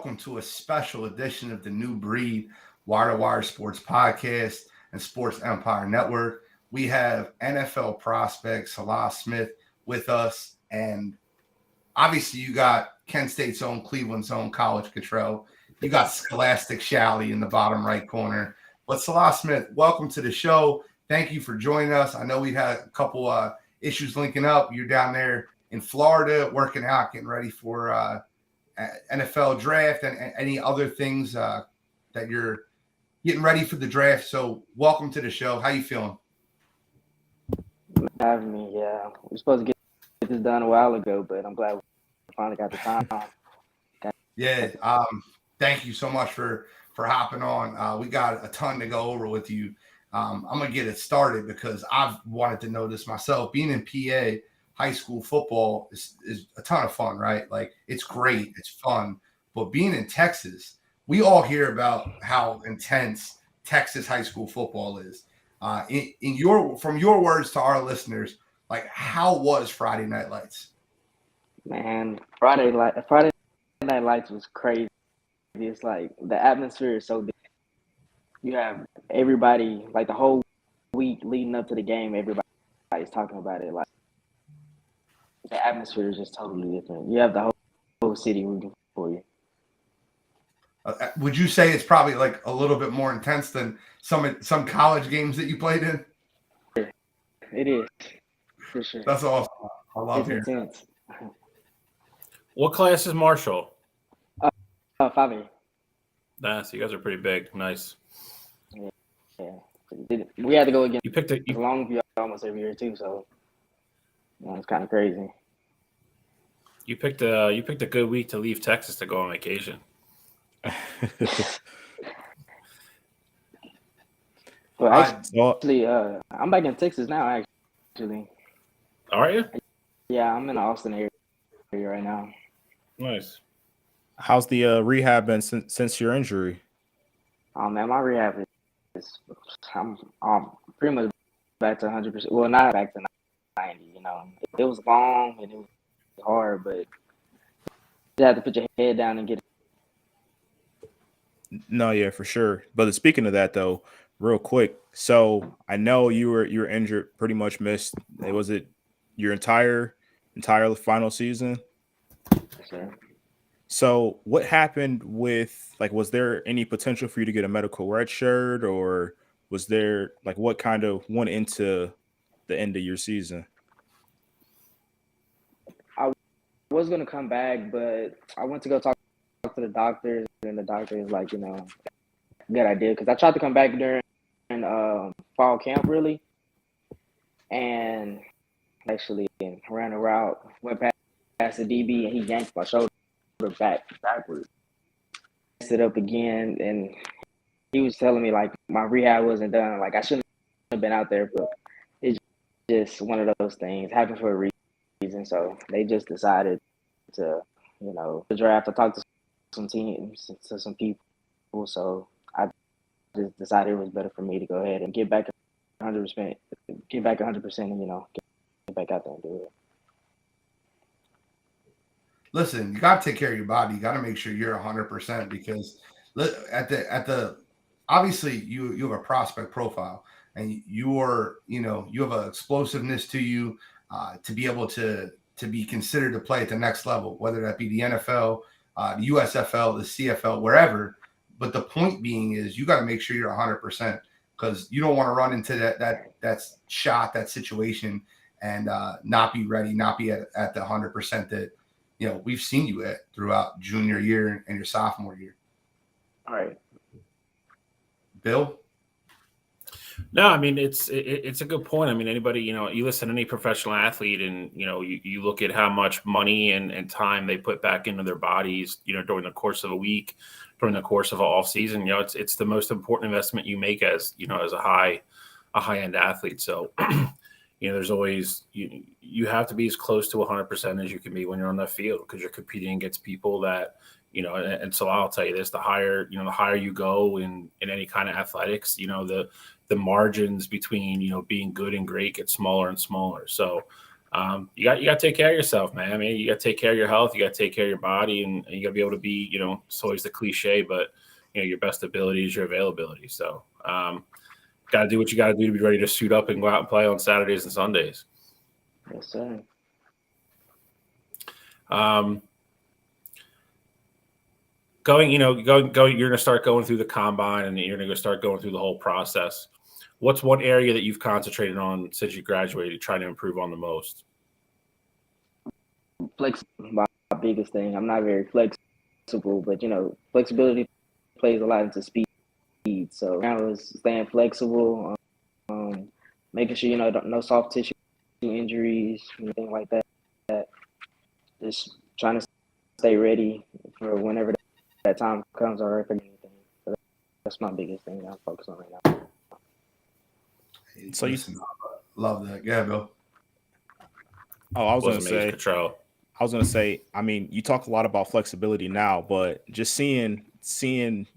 welcome to a special edition of the New Breed Wire to Wire Sports Podcast and Sports Empire Network. We have NFL prospect Selah Smith with us, and obviously you got Kent State's own, Cleveland's own College Control. You got Scholastic Shally in the bottom right corner. But Selah Smith, welcome to the show. Thank you for joining us. I know we've had a couple issues linking up. You're down there in Florida working out, getting ready for NFL draft and any other things that you're getting ready for the draft. So welcome to the show. How you feeling? Having me, yeah. We were supposed to get this done a while ago, but I'm glad we finally got the time. Thank you so much for hopping on. We got a ton to go over with you. I'm going to get it started because I've wanted to know this myself. Being in PA, high school football is a ton of fun, right? Like, it's great. It's fun. But being in Texas, we all hear about how intense Texas high school football is. From your words to our listeners, like, how was Friday Night Lights? Man, Friday Night Lights was crazy. It's like the atmosphere is so big. You have everybody, like the whole week leading up to the game, everybody's talking about it. Like, the atmosphere is just totally different. You have the whole city rooting for you. Would you say it's probably like a little bit more intense than some college games that you played in? It is, for sure. That's awesome. I love it. It's intense. What class is Marshall? 5A. Nice. You guys are pretty big. Nice. Yeah. We had to go against Longview almost every year too, so it's kind of crazy. You picked a good week to leave Texas to go on vacation. Well, actually, I'm back in Texas now. Actually, are you? Yeah, I'm in the Austin area right now. Nice. How's the rehab been since your injury? Oh man, my rehab is I'm pretty much back to 100%. Well, not back to 90. You know, it was long and it was hard, but you have to put your head down and get it. No, yeah, for sure. But speaking of that, though, real quick. So I know you were injured, pretty much missed. Was it your entire final season? Sure. So what happened with, like, was there any potential for you to get a medical red shirt, or was there, like, what kind of went into the end of your season? I was going to come back, but I went to go talk to the doctors, and the doctor is like, good idea. Because I tried to come back during fall camp, really, and actually ran a route, went past the DB, and he yanked my shoulder backwards. Messed it up again, and he was telling me like my rehab wasn't done. Like, I shouldn't have been out there, but it's just one of those things. Happened for a reason. So they just decided to, the draft. I talked to some teams, to some people, so I just decided it was better for me to go ahead and get back 100%, and get back out there and do it. Listen, you got to take care of your body. You got to make sure you're 100% because at the obviously you have a prospect profile and you have an explosiveness to you to be able to be considered to play at the next level, whether that be the NFL, the USFL, the CFL, wherever. But the point being is you got to make sure you're 100% because you don't want to run into that situation and not be ready, not be at the 100% that we've seen you at throughout junior year and your sophomore year. All right. Bill? No, I mean, it's a good point. I mean, anybody, you listen to any professional athlete and, you look at how much money and time they put back into their bodies, during the course of a week, during the course of an off season, it's the most important investment you make as a high end athlete. So, there's always, you have to be as close to 100% as you can be when you're on that field because you're competing against people that, and so I'll tell you this, the higher you go in any kind of athletics, the margins between, being good and great get smaller and smaller. So You got to take care of yourself, man. I mean, you got to take care of your health. You got to take care of your body, and you got to be able to be, it's always the cliche, but your best ability is your availability. So, got to do what you got to do to be ready to suit up and go out and play on Saturdays and Sundays. Yes, sir. You're going to start going through the combine, and you're going to start going through the whole process. What's one area that you've concentrated on since you graduated, trying to improve on the most? My biggest thing. I'm not very flexible, but flexibility plays a lot into speed. So I was staying flexible, making sure no soft tissue injuries, anything like that. Just trying to stay ready for whenever that time comes, or if anything. So that's my biggest thing that I'm focused on right now. So love that. Yeah, Bill. Oh, I was going to say, I mean, you talk a lot about flexibility now, but just seeing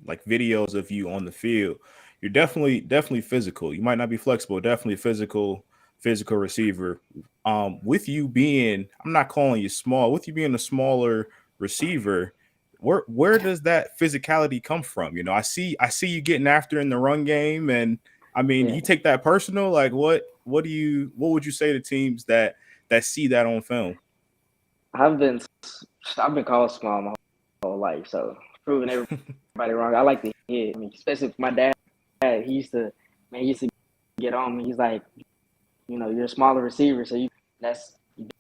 like videos of you on the field, you're definitely physical. You might not be flexible, definitely physical receiver. With you being, I'm not calling you small, with you being a smaller receiver, where does that physicality come from? I see you getting after in the run game, and I mean, you take that personal. Like, what would you say to teams that see that on film? I've been called small my whole life, so proving everybody wrong. I like to hit. I mean, especially with my dad. He used to get on me. He's like, you're a smaller receiver, so that's the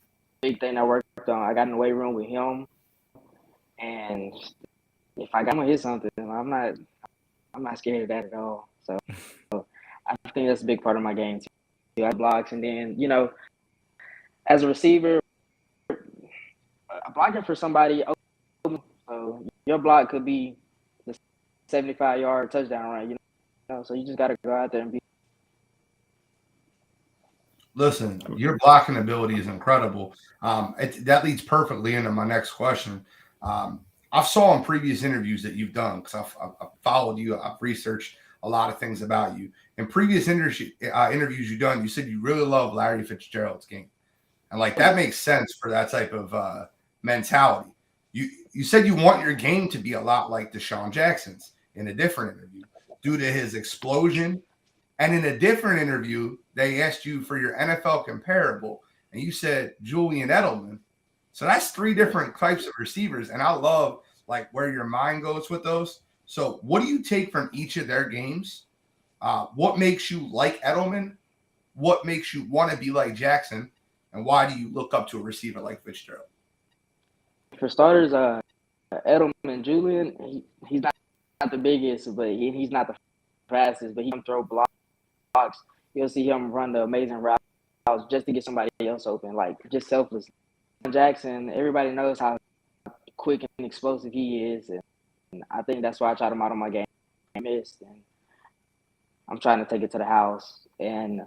big thing I worked on. I got in the weight room with him, and if I'm gonna hit something, I'm not scared of that at all. So I think that's a big part of my game too. I blocks, and then as a receiver, blocking for somebody, so your block could be the 75-yard touchdown run. So you just got to go out there and be. Listen, your blocking ability is incredible. That leads perfectly into my next question. I've saw in previous interviews that you've done, because I've followed you. I've researched a lot of things about you. In previous interviews you've done, you said you really love Larry Fitzgerald's game. And like that makes sense for that type of mentality. You said you want your game to be a lot like Deshaun Jackson's in a different interview due to his explosion. And in a different interview, they asked you for your NFL comparable, and you said Julian Edelman. So that's three different types of receivers, and I love like where your mind goes with those. So what do you take from each of their games? What makes you like Edelman? What makes you want to be like Jackson? And why do you look up to a receiver like Fitzgerald? For starters, Edelman, Julian, he's not the biggest, but he's not the fastest, but he can throw blocks. You'll see him run the amazing routes just to get somebody else open, like just selfless. Jackson, everybody knows how quick and explosive he is, and I think that's why I try to model my game. Missed, and I'm trying to take it to the house. And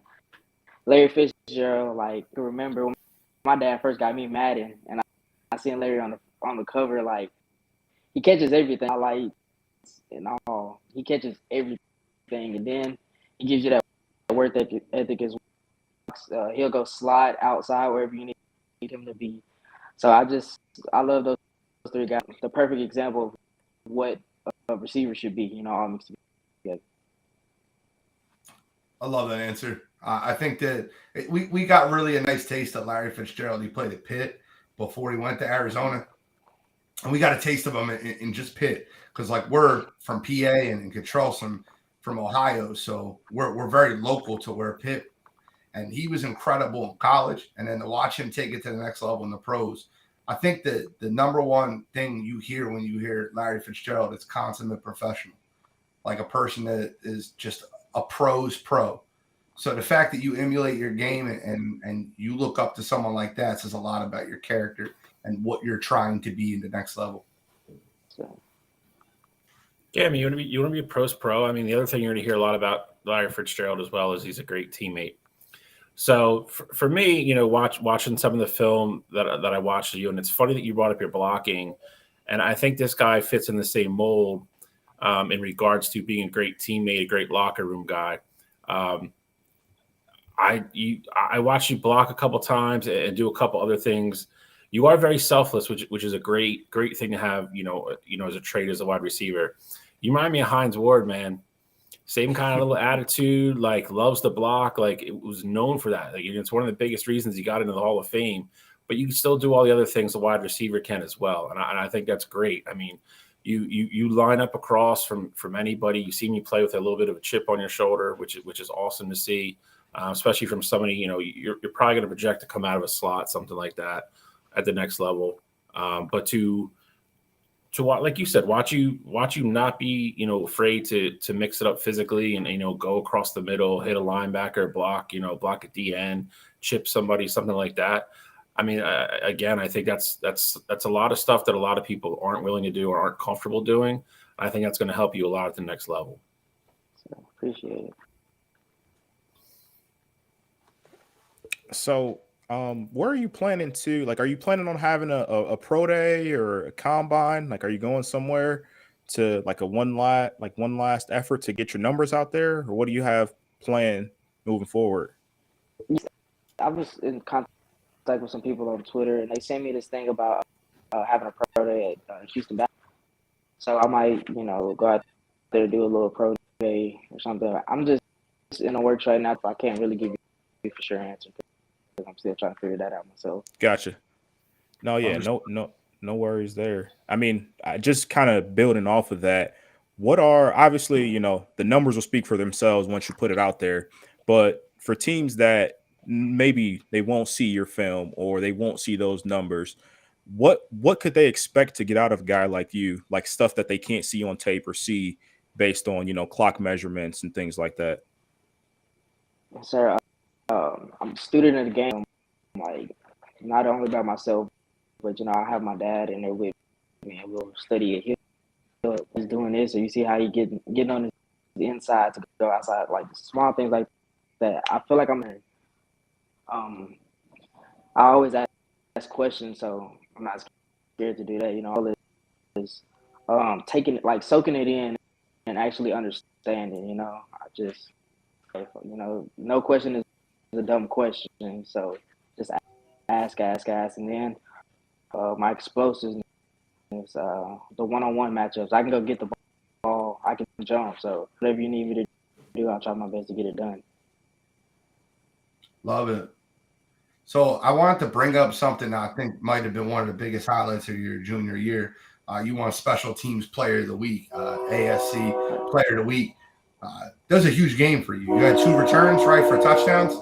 Larry Fitzgerald, like, remember when my dad first got me Madden, and I seen Larry on the cover, like, he catches everything. I like, and all he catches everything, and then he gives you that work ethic as well. He'll go slide outside wherever you need him to be. So I love those three guys. The perfect example of what a receiver should be. All mixed together. I love that answer. I think that we got really a nice taste of Larry Fitzgerald. He played at Pitt before he went to Arizona. And we got a taste of him in just Pitt, because like we're from PA and Charleston from Ohio, so we're very local to where Pitt. And he was incredible in college, and then to watch him take it to the next level in the pros. I think that the number one thing you hear when you hear Larry Fitzgerald is consummate professional, like a person that is just a pro's pro. So the fact that you emulate your game and you look up to someone like that says a lot about your character and what you're trying to be in the next level. So. Yeah, I mean, you want to be a pro's pro. I mean, the other thing you're going to hear a lot about Larry Fitzgerald as well is he's a great teammate. So for me, watching some of the film that I watched of you, and it's funny that you brought up your blocking, and I think this guy fits in the same mold in regards to being a great teammate, a great locker room guy. I watched you block a couple times and do a couple other things. You are very selfless, which is a great thing to have. As a trait as a wide receiver. You remind me of Hines Ward, man. Same kind of little attitude, like loves to block. Like it was known for that. Like it's one of the biggest reasons he got into the Hall of Fame. But you can still do all the other things a wide receiver can as well, and I think that's great. I mean, you line up across from anybody. You see me play with a little bit of a chip on your shoulder, which is awesome to see, especially from somebody you're probably going to project to come out of a slot, something like that, at the next level. But to like you said, watch you not be afraid to mix it up physically and go across the middle, hit a linebacker, block a DN, chip somebody, something like that. I mean, again, I think that's a lot of stuff that a lot of people aren't willing to do or aren't comfortable doing. I think that's going to help you a lot at the next level. So, appreciate it. So, where are you planning to? Like, are you planning on having a pro day or a combine? Like, are you going somewhere to like one last effort to get your numbers out there, or what do you have planned moving forward? I was in contact with some people on Twitter, and they sent me this thing about having a pro day at Houston Baptist. So I might, go out there, do a little pro day or something. I'm just in the works right now, so I can't really give you for sure answer because I'm still trying to figure that out myself. Gotcha. No, yeah, no worries there. I mean, just kind of building off of that. What are obviously, the numbers will speak for themselves once you put it out there. But for teams that maybe they won't see your film or they won't see those numbers, what could they expect to get out of a guy like you, like stuff that they can't see on tape or see based on clock measurements and things like that? Yes, sir. I'm a student of the game, like not only by myself, but I have my dad in there with me, and we'll study it. He's doing this, so you see how he getting on the inside to go outside, like small things like that. I feel like I'm in. I always ask questions, so I'm not scared to do that. All it is taking it, like soaking it in, and actually understanding. I just, no question is a dumb question, so just ask, and then my explosiveness, the one-on-one matchups. I can go get the ball, I can jump. So whatever you need me to do, I'll try my best to get it done. Love it. So I wanted to bring up something I think might have been one of the biggest highlights of your junior year. You won Special Teams Player of the Week, ASC Player of the Week. That was a huge game for you. You had 2 returns, right, for touchdowns?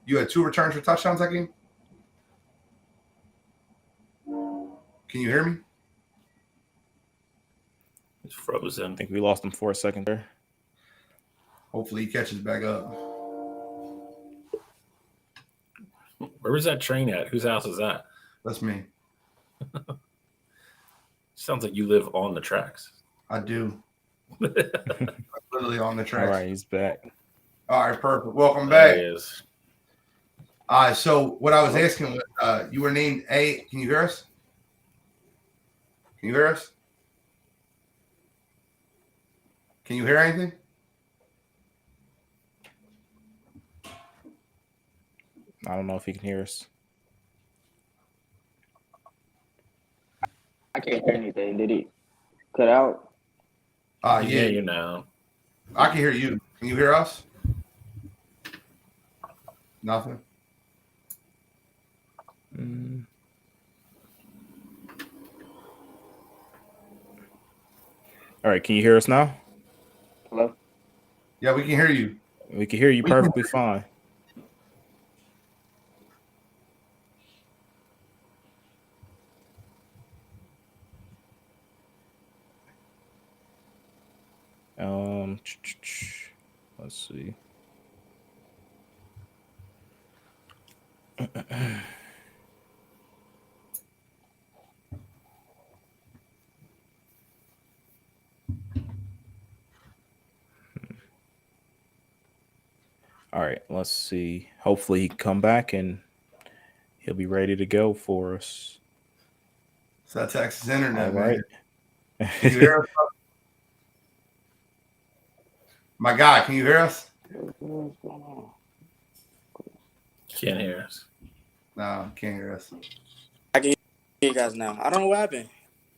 You had 2 returns for touchdowns that game? Can you hear me? It's frozen. I think we lost him for a second there. Hopefully he catches back up. Where was that train at? Whose house is that? That's me. Sounds like you live on the tracks. I do. I'm literally on the tracks. All right, he's back. All right, perfect. Welcome back. There he is. So what I was asking was, you were named A. Can you hear us? Can you hear us? Can you hear anything? I don't know if he can hear us. I can't hear anything. Did he cut out? Yeah, you know. I can hear you. Can you hear us? Nothing. All right, can you hear us now? Hello? Yeah, we can hear you. We can hear you perfectly fine. Let's see. All right, let's see. Hopefully he can come back and he'll be ready to go for us. It's that Texas internet, all right. Man. Can you hear us? My guy, can you hear us? What's going on? Can't hear us. No, can't hear us. I can hear you guys now. I don't know what happened.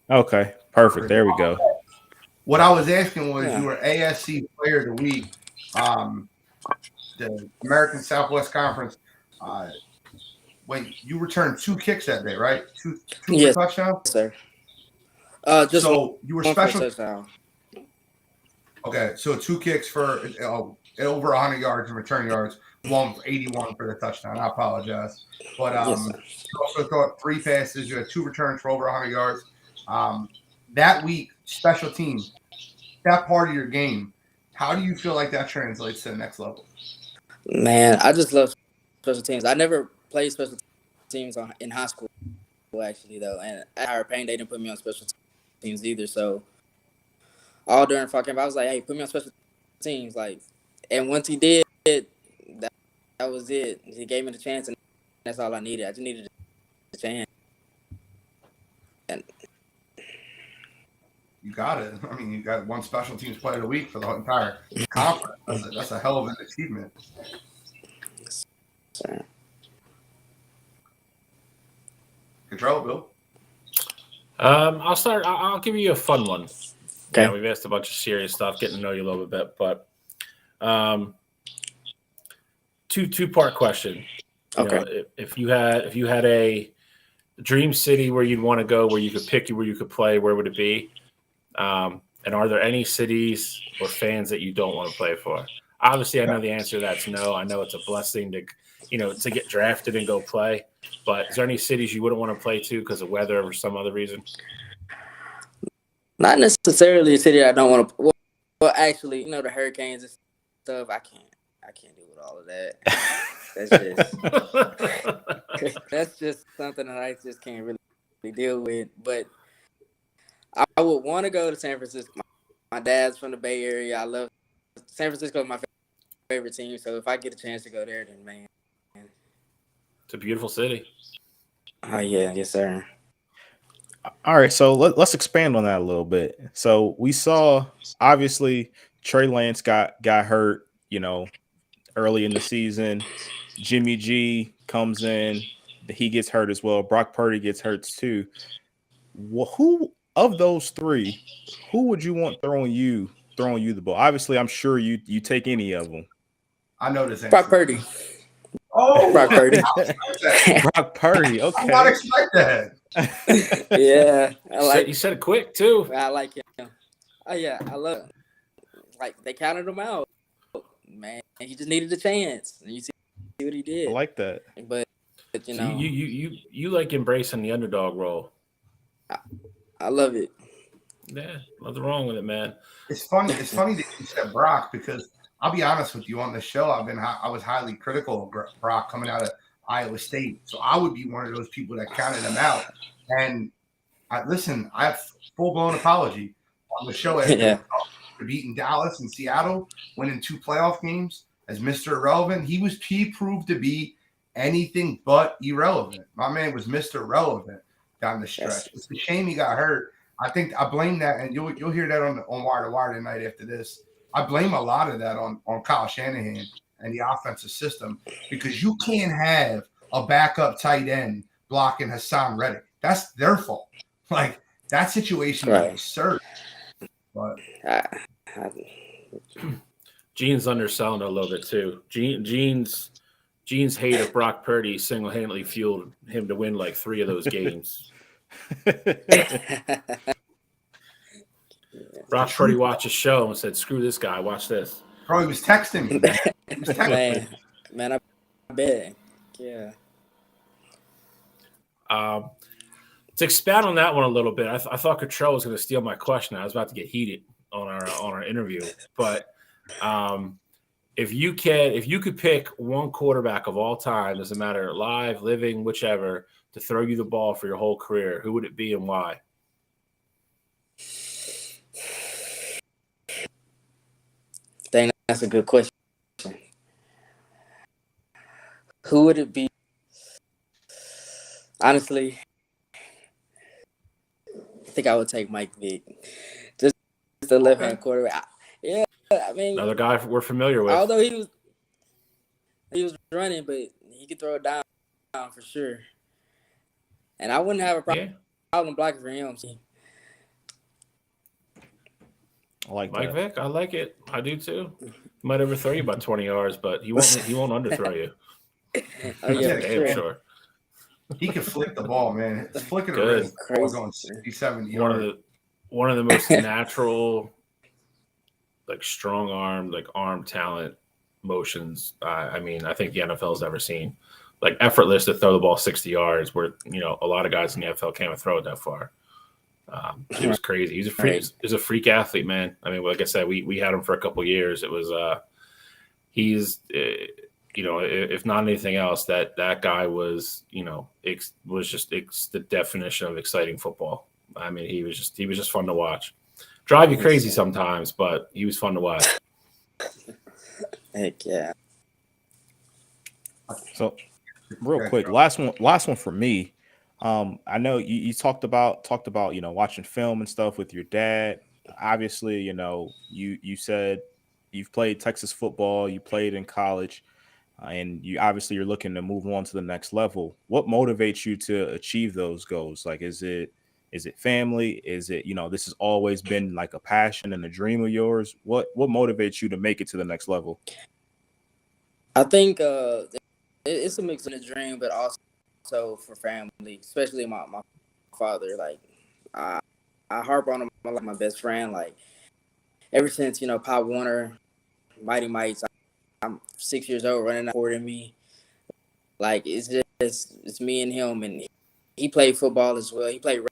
Okay, perfect. There we go. What I was asking was, Yeah. you were ASC Player of the Week, the American Southwest Conference. Wait, you returned 2 kicks that day, right? Two Yes, for touchdown? sir. Just So you were one for a special. touchdown. Okay, so 2 kicks for over 100 yards and return yards, 1 for 81 for the touchdown. I apologize. But Yes, sir. you also caught 3 passes. You had 2 returns for over 100 yards. That week, special teams, that part of your game, how do you feel like that translates to the next level? Man, I just love special teams. I never played special teams in high school, actually, though. And at Higher Payne, they didn't put me on special teams either. So all during fall camp, I was like, hey, put me on special teams. Like, and once he did, that was it. He gave me the chance, and that's all I needed. I just needed the chance. And You got it. I mean, you got 1 special teams player of the week for the entire conference. That's a hell of an achievement. so, Control, Bill. I'll start. I'll give you a fun one. Okay. Yeah, we've asked a bunch of serious stuff, getting to know you a little bit, but two-part question. Okay. You know, if you had a dream city where you'd want to go, where you could pick, where you could play, where would it be? And are there any cities or fans that you don't want to play for? Obviously, I know the answer to that's no. I know it's a blessing to get drafted and go play. But is there any cities you wouldn't want to play to because of weather or some other reason? Not necessarily a city I don't want to. Well, actually, the hurricanes and stuff. I can't deal with all of that. That's just something that I just can't really deal with. But I would want to go to San Francisco. My dad's from the Bay Area. I love San Francisco. Is my favorite team. So if I get a chance to go there, then man, it's a beautiful city. Oh yeah, yes sir. All right, so let's expand on that a little bit. So we saw, obviously, Trey Lance got hurt, early in the season. Jimmy G comes in, he gets hurt as well. Brock Purdy gets hurt too. Who of those 3, who would you want throwing you the ball? Obviously, I'm sure you take any of them. I know this answer. Brock Purdy. Oh, Brock Purdy. Brock Purdy. Okay. I did not expect that. Yeah, you said it quick too. I like him. Oh yeah, I love him. Like they counted him out, man. He just needed a chance, and you see what he did. I like that. But So you like embracing the underdog role. I love it. Yeah, nothing wrong with it, man. It's funny that you said Brock, because I'll be honest with you, on the show, I was highly critical of Brock coming out of Iowa State. So I would be one of those people that counted him out. And I have full-blown apology on the show after beating Dallas and Seattle, winning 2 playoff games as Mr. Irrelevant. He proved to be anything but irrelevant. My man was Mr. Relevant down the stretch. Yes. It's a shame he got hurt. I think I blame that, and you'll hear that on Wire to Wire tonight after this. I blame a lot of that on Kyle Shanahan and the offensive system, because you can't have a backup tight end blocking Hassan Reddick. That's their fault. Like, that situation is absurd. But Gene's underselling a little bit too. Gene's hate of Brock Purdy single-handedly fueled him to win like 3 of those games. Brock Purdy watched a show and said, "Screw this guy. Watch this." Bro, he was texting me. Man, I bet. Yeah. To expand on that one a little bit, I thought Cottrell was going to steal my question. I was about to get heated on our interview, but if you could pick one quarterback of all time, doesn't matter, live, living, whichever, to throw you the ball for your whole career, who would it be and why? Dang, that's a good question. Who would it be? Honestly, I think I would take Mike Vick. Just the left-hand quarterback. Yeah, I mean, another guy we're familiar with. Although he He was running, but he could throw it down for sure. And I wouldn't have a problem blocking for him. I like Mike that. Vick, I like it. I do too. He might overthrow you about 20 yards, but he won't underthrow you. Oh yeah, That's damn sure. He can flick the ball, man. It's flicking the Good. wrist, ball going 67 yards. One of the most natural, like strong arm, like arm talent motions. I mean, I think the NFL's ever seen. Like effortless to throw the ball 60 yards, where a lot of guys in the NFL can't even throw it that far. It was crazy. He's a freak athlete, man. I mean, like I said, we had him for a couple of years. It was he's if not anything else, that guy was just the definition of exciting football. I mean, he was just fun to watch. Drive you crazy sometimes, but he was fun to watch. Heck yeah. So, real quick, last one for me. I know you talked about watching film and stuff with your dad. Obviously, you said you've played Texas football, you played in college, and you're looking to move on to the next level. What motivates you to achieve those goals? Like, is it family? Is it this has always been like a passion and a dream of yours? What motivates you to make it to the next level? I think it's a mix of a dream, but also for family, especially my father. Like, I harp on him like my best friend. Like, ever since Pop Warner, Mighty Mites, I'm 6 years old, running out more than me. Like, it's me and him, and he played football as well. He played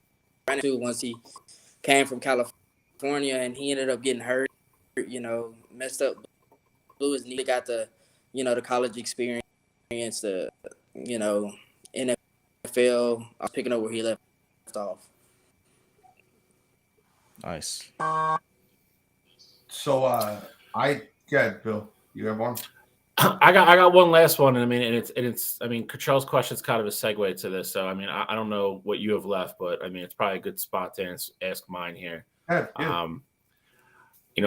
running too once he came from California, and he ended up getting hurt. Messed up, blew his knee. Got the the college experience, the NFL. I was picking up where he left off. Nice. So Bill, you have one? I got one last one, and I mean, Cottrell's question is kind of a segue to this. So I mean, I don't know what you have left, but I mean, it's probably a good spot to ask mine here. Yeah.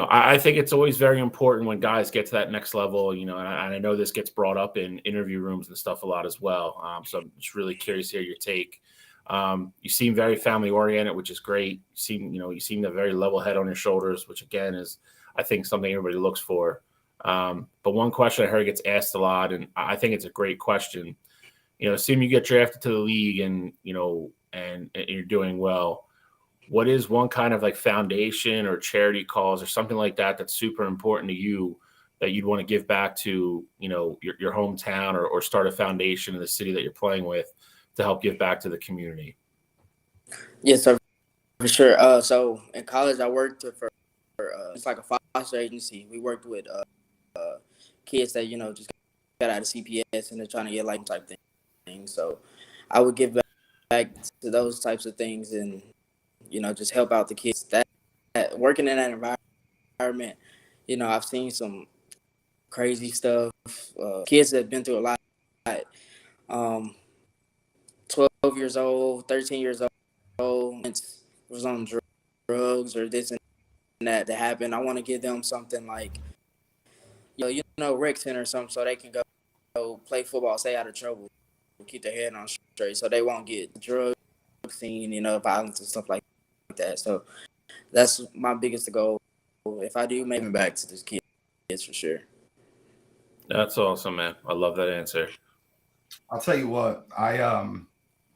I think it's always very important when guys get to that next level, and I know this gets brought up in interview rooms and stuff a lot as well. So I'm just really curious to hear your take. You seem very family oriented, which is great. You seem a very level head on your shoulders, which again is, I think, something everybody looks for. But one question I heard gets asked a lot, and I think it's a great question. Assume you get drafted to the league and you're doing well. What is one kind of like foundation or charity cause or something like that that's super important to you that you'd want to give back to, your hometown or start a foundation in the city that you're playing with to help give back to the community? Yes, sir, for sure. So in college, I worked for it's like a foster agency. We worked with kids that just got out of CPS and they're trying to get life type thing. So I would give back to those types of things and just help out the kids. That working in that environment, I've seen some crazy stuff. Kids that have been through a lot. 12 years old, 13 years old, was on drugs or this and that happened. I want to give them something like, rec center or something so they can go play football, stay out of trouble, keep their head on straight so they won't get drug scene, violence and stuff like that. So that's my biggest goal. If I do, make it back to this kids for sure. That's awesome, man. I love that answer. I'll tell you what,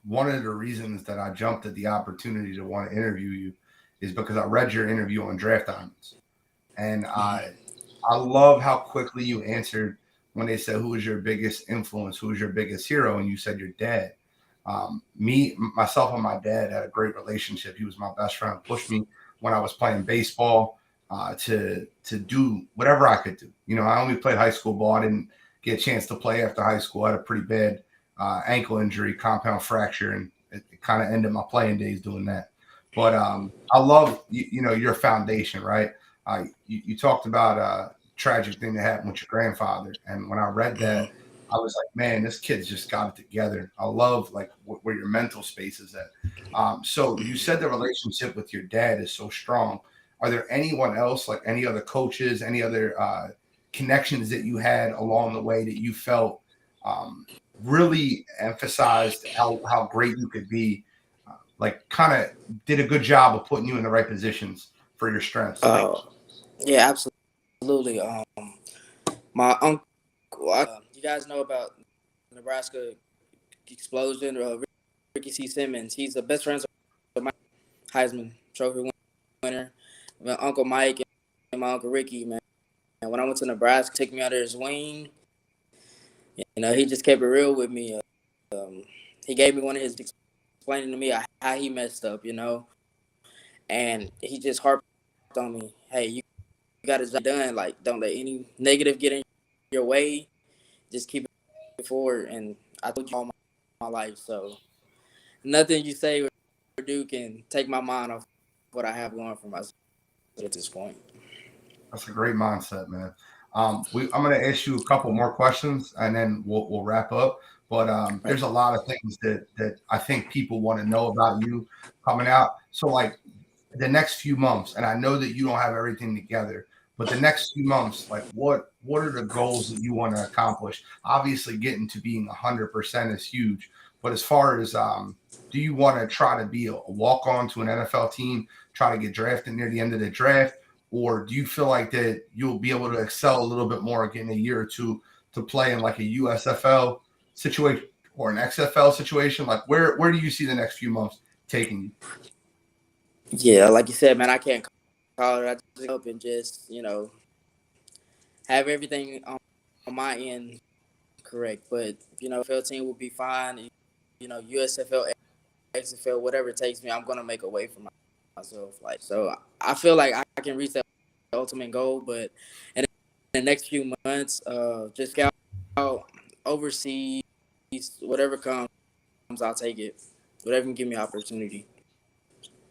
one of the reasons that I jumped at the opportunity to want to interview you is because I read your interview on Draft Diamonds. And I love how quickly you answered when they said, who was your biggest influence? Who was your biggest hero? And you said your dad. Myself and my dad had a great relationship. He was my best friend, pushed me when I was playing baseball to do whatever I could do. I only played high school ball. I didn't get a chance to play after high school. I had a pretty bad ankle injury, compound fracture, and it kind of ended my playing days doing that. But I love, your foundation, right? You talked about a tragic thing that happened with your grandfather. And when I read that, I was like, man, this kid's just got it together. I love like where your mental space is at. So you said the relationship with your dad is so strong. Are there anyone else, like any other coaches, any other connections that you had along the way that you felt really emphasized how great you could be, like kind of did a good job of putting you in the right positions for your strengths? Yeah, absolutely. My uncle, you guys know about Nebraska explosion, Ricky C. Simmons. He's the best friend of my Heisman Trophy winner. My Uncle Mike and my Uncle Ricky, man. And when I went to Nebraska, took me under his wing. He just kept it real with me. He gave me one of his explaining to me how he messed up, and he just harped on me. Hey, you got it done. Like, don't let any negative get in your way. Just keep it forward. And I told you all my life, so nothing you say or do can take my mind off what I have going for myself at this point. That's a great mindset, man. I'm going to ask you a couple more questions and then we'll wrap up. But there's a lot of things that I think people want to know about you coming out. So, like the next few months, and I know that you don't have everything together, but the next few months, like what are the goals that you want to accomplish? Obviously, getting to being 100% is huge. But as far as do you want to try to be a walk-on to an NFL team, try to get drafted near the end of the draft? Or do you feel like that you'll be able to excel a little bit more getting a year or two to play in like a USFL situation or an XFL situation? Like where do you see the next few months taking you? Yeah, like you said, man, I can't call it. I just hope and just, have everything on my end correct. But, NFL team will be fine. USFL, XFL, whatever it takes me, I'm going to make a way for myself. Like, so I feel like I can reach that ultimate goal, but in the next few months, just scout overseas, whatever comes, I'll take it. Whatever can give me opportunity.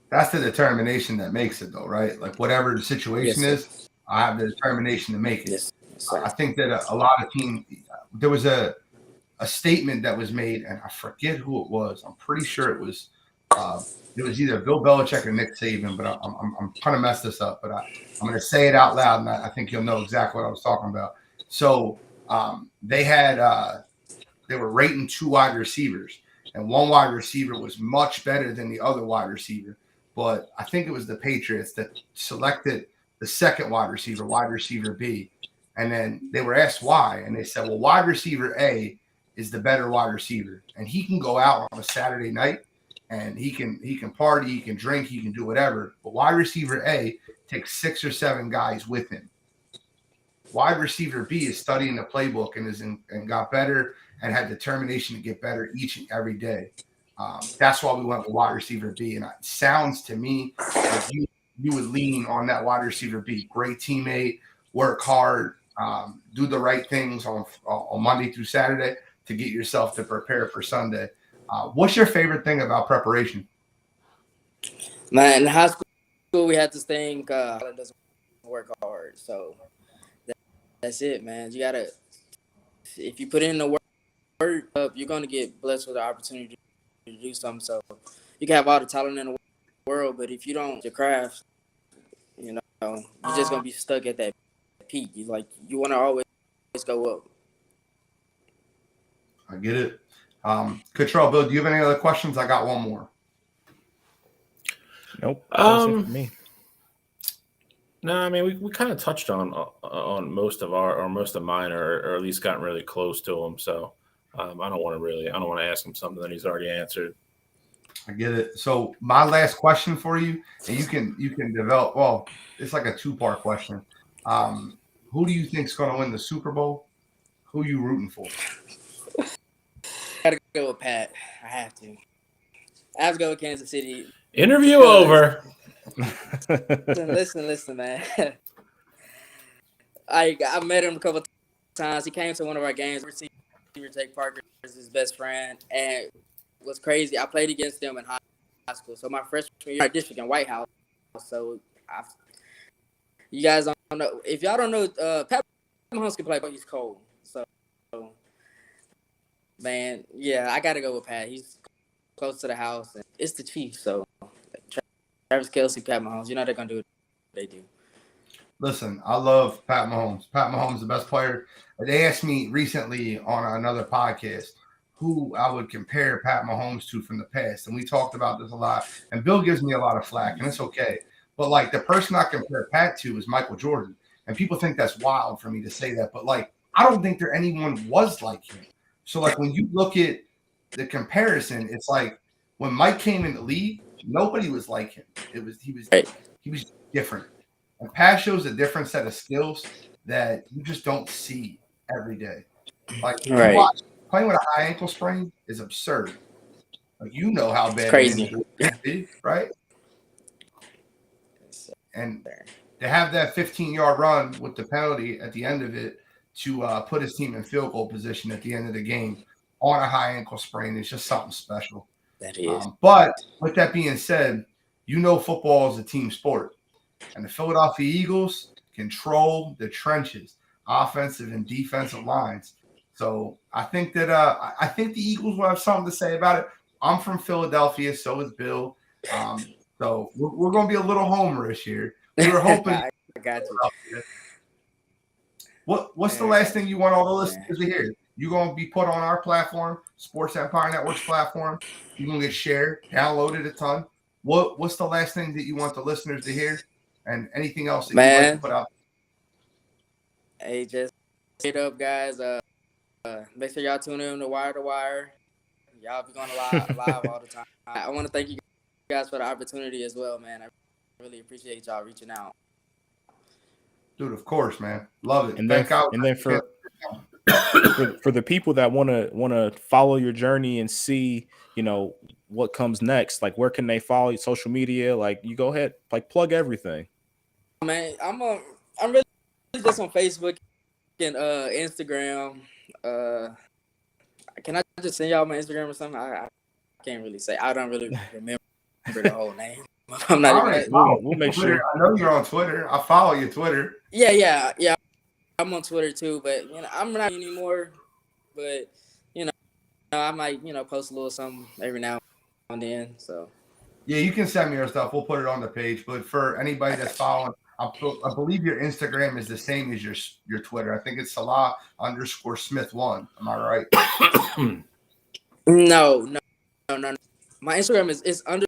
That's the determination that makes it, though, right? Like whatever the situation is, I have the determination to make it. Yes, I think that a lot of teams, there was a statement that was made, and I forget who it was. I'm pretty sure it was either Bill Belichick or Nick Saban, but I'm trying to mess this up. But I'm going to say it out loud, and I think you'll know exactly what I was talking about. So they were rating 2 wide receivers, and one wide receiver was much better than the other wide receiver. But I think it was the Patriots that selected the second wide receiver B. And then they were asked why, and they said, well, wide receiver A is the better wide receiver, and he can go out on a Saturday night and he can party, he can drink, he can do whatever. But wide receiver A takes 6 or 7 guys with him. Wide receiver B is studying the playbook and got better and had determination to get better each and every day. That's why we went with wide receiver B. And it sounds to me like you would lean on that wide receiver B. Great teammate, work hard, do the right things on Monday through Saturday to get yourself to prepare for Sunday. What's your favorite thing about preparation? Man, in high school, we had this thing, it doesn't work hard. So that's it, man. You got to, if you put in the work, you're going to get blessed with the opportunity to do something. So you can have all the talent in the world, but if you don't, your craft, you're just going to be stuck at that peak. You want to always go up. I get it. Cottrell, Bill, do you have any other questions? I got one more. Nope. That's it for me. No, I mean we kind of touched on most of mine, or at least gotten really close to them. So I don't want to ask him something that he's already answered. I get it. So my last question for you, and you can develop. Well, it's like a 2-part question. Who do you think is going to win the Super Bowl? Who are you rooting for? Gotta go with Pat. I have to go with Kansas City. Interview over. Listen, man. I met him a couple times. He came to one of our games. Jake Parker is his best friend, and what's crazy, I played against him in high school. So my freshman year, district in White House. So you guys don't know. If y'all don't know, Pat Mahomes can play, but he's cold. So, man, yeah, I got to go with Pat. He's close to the house, and it's the Chiefs. So Travis Kelce, Pat Mahomes, they're going to do what they do. Listen, I love Pat Mahomes. Pat Mahomes is the best player. They asked me recently on another podcast who I would compare Pat Mahomes to from the past. And we talked about this a lot. And Bill gives me a lot of flack, and it's okay. But, like, the person I compare Pat to is Michael Jordan. And people think that's wild for me to say that. But, like, I don't think there anyone was like him. So, like, when you look at the comparison, it's like when Mike came in the league, nobody was like him. He was different. And Pat shows a different set of skills that you just don't see every day. Like, playing with a high ankle sprain is absurd. Like, you know how bad It's crazy, it can be, right? And to have that 15-yard run with the penalty at the end of it to put his team in field goal position at the end of the game on a high ankle sprain is just something special. That is. But with that being said, football is a team sport. And the Philadelphia Eagles control the trenches, offensive and defensive lines. So I think that the Eagles will have something to say about it. I'm from Philadelphia, so is Bill. So we're going to be a little homerish here. We were hoping. I got you. What's the last thing you want all the listeners to hear? You're going to be put on our platform, Sports Empire Network's platform. You're going to get shared, downloaded a ton. What's the last thing that you want the listeners to hear? And anything else that you'd like to put out? Hey, just hit up, guys. Make sure y'all tune in to Wire to Wire. Y'all be going live all the time. I want to thank you guys for the opportunity as well, man. I really appreciate y'all reaching out. Dude, of course, man. Love it. And then for the people that want to follow your journey and see, what comes next, like where can they follow you, social media? Like, you go ahead, like plug everything. Man, I'm really just on Facebook and Instagram. Can I just send y'all my Instagram or something? I can't really say. I don't really remember the whole name. I'm not even. We'll make sure. I know you're on Twitter. I follow your Twitter. Yeah. I'm on Twitter too, but I'm not anymore. But I might post a little something every now and then. So. Yeah, you can send me your stuff. We'll put it on the page. But for anybody that's following, I believe your Instagram is the same as your Twitter. I think it's Selah_Smith1. Am I right? No. My Instagram is __S.Smith_.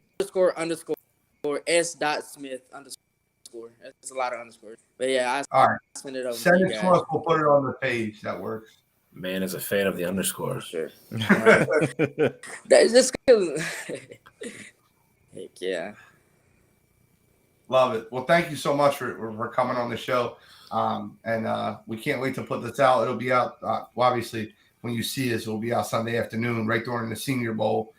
It's a lot of underscores. But yeah, all right. Send it over. Send it to us. We'll put it on the page. That works. Man is a fan of the underscore. Sure. That's just good. Heck yeah. Love it. Well, thank you so much for coming on the show. And we can't wait to put this out. It'll be out, obviously, when you see this, it'll be out Sunday afternoon, right during the Senior Bowl.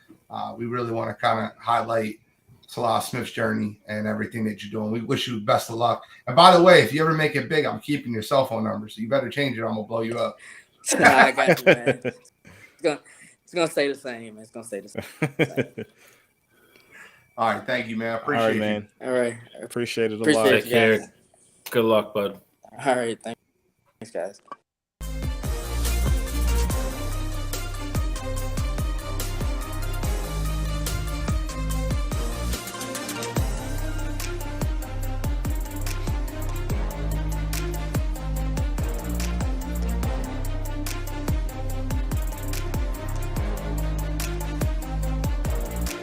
We really want to kind of highlight Selah Smith's journey and everything that you're doing. We wish you best of luck. And by the way, if you ever make it big, I'm keeping your cell phone number, so you better change it or I'm going to blow you up. I got you, man. It's gonna stay the same. It's gonna stay the same. All right, thank you, man. I appreciate it, man. All right, appreciate it a lot. Take care. Good luck, bud. All right, thanks, guys.